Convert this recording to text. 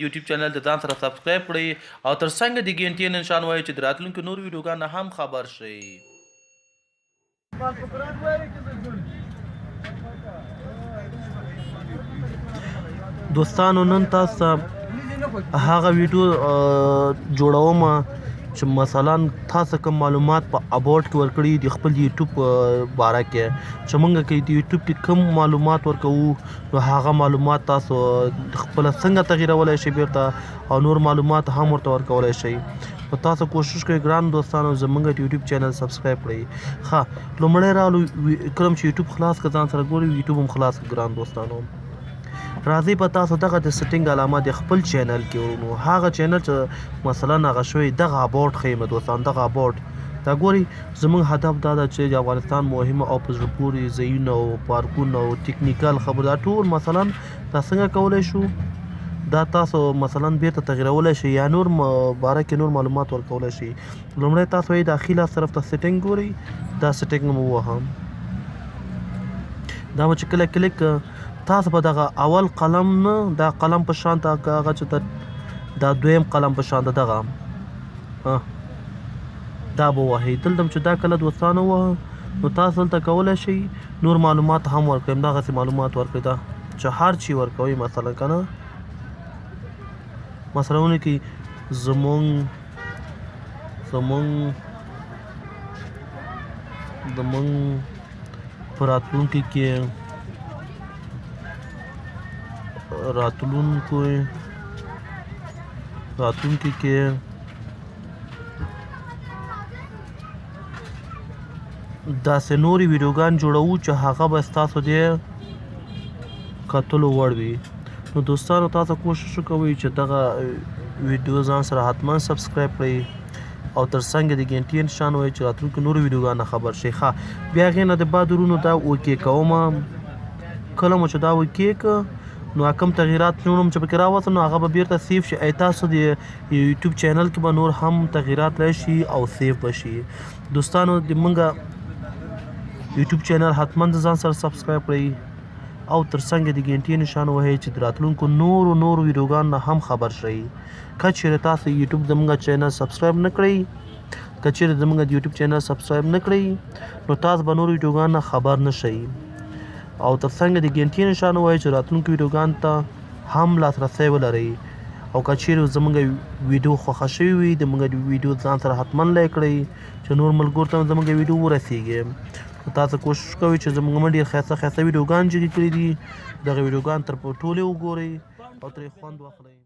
یوټیوب چینل د ځان سره سبسکرایب کړئ او تر څنګ د ګینټې نشان وایي چې د راتلونکو نور ویډیوګان نه هم خبر شئ. دوستانو نن تاسو ته هغه ویډیو جوړوم چې مثلا تاسو کوم معلومات په اباوټ کې ورکړي د خپل یوټیوب باره کې چې موږ کې د یوټیوب کې کوم معلومات ورکوو نو هغه معلومات تاسو خپل څنګه تغییرولی شئ بیرته او نور معلومات هم ورته ورکولی شئ. نو تاسو کوشش کوئ ګران دوستانو زموږ یوټیوب چینل سبسکرایب کړئ. ښه لومړی راغلو کله چې یوټیوب خلاص کړه ځان سره ګورئ یوټیوب هم خلاص کړه ګران دوستانو. راځئ په تاسو دغه د سیټینګ علامه د خپل چینل کې ورونو هغه چینل چې مثلا هغه شوی دغه اباوټ ښیم دوستان دغه اباوټ دا ګورئ زموږ هدف دا ده چې د افغانستان مهمه او په زړه پورې ځایونه او پارکونه او ټیکنیکل خبره دا ټول مثلا دا څنګه کولی شو دا تاسو مثلا بیرته تغییرولی شئ یا نور باره کې نور معلومات ورکولی شئ. لومړی تاسو یې داخلي لاس طرف ته سیټینګ ګورئ دا سیټینګ مو ووهم دا به چې کله کلیک تاسو په دغه اول قلم نه دا قلم په شان ته هغه چې دا دویم قلم په شان ته دغه دا به وهئ دلته چې دا کله دوستانو ووهه نو تاسو دلته کولی شئ نور معلومات هم ورکړئ همدغسې معلومات ورکړئ دا چې هر چی ورکوئ مثلا که نه مثلا ولیکئ زموږ په راتلونکي کې راتلونکي کې داسې نورې ویډیوګان جوړوو چې هغه به ستاسو د کتلو وړ وي. نو دوستانو تاسو کوشش وکوئ چې دغه ویډیو ځان سره حتما سبسکرایب کړئ او تر څنګ د ګینټې نشان وایي چې راتلونکو نورو ویډیوګان نه خبر شئ. ښه بیا هغې نه د بعد ورونو دا اوکې کومه کله مو چې دا اوکې که نو کوم تغییرات نور هم چې پکې راوځي نو هغه به بیرته سیف شي تاسو د یوټیوب چینل کې به نور هم تغییرات راشي او سیف به شي. دوستانو د موږ یوټیوب چینل حتما د ځان سره سبسکرایب کړئ او تر څنګ د ګینټې نشان وهئ چې د راتلونکو نورو ویډیوګان نه هم خبر شئ. که چیرې تاسو یوټیوب زموږ چینل سبسکرایب نه کړئ که چیرې زموږ د یوټیوب چینل سبسکرایب نه کړئ نو تاسو به نورو ویډیوګان نه خبر نه شئ او تر څنګ د ګینټې نشان ووایي چې راتلونکو ویډیوګان ته هم لاسرسی ولرئ او که چیرې زموږ ویډیو خوښه شوي وي زموږ ویډیو ځان سره حتما لایک کړئ چې نور ملګرو ته زموږ ویډیو ورسیږي. تاسو کوشش کوئ چې زموږ ډېر ښایسته ویډیوګان جوړ کړي دي دغه ویډیوګان تر ټولې وګورئ او ترې خوند واخلئ.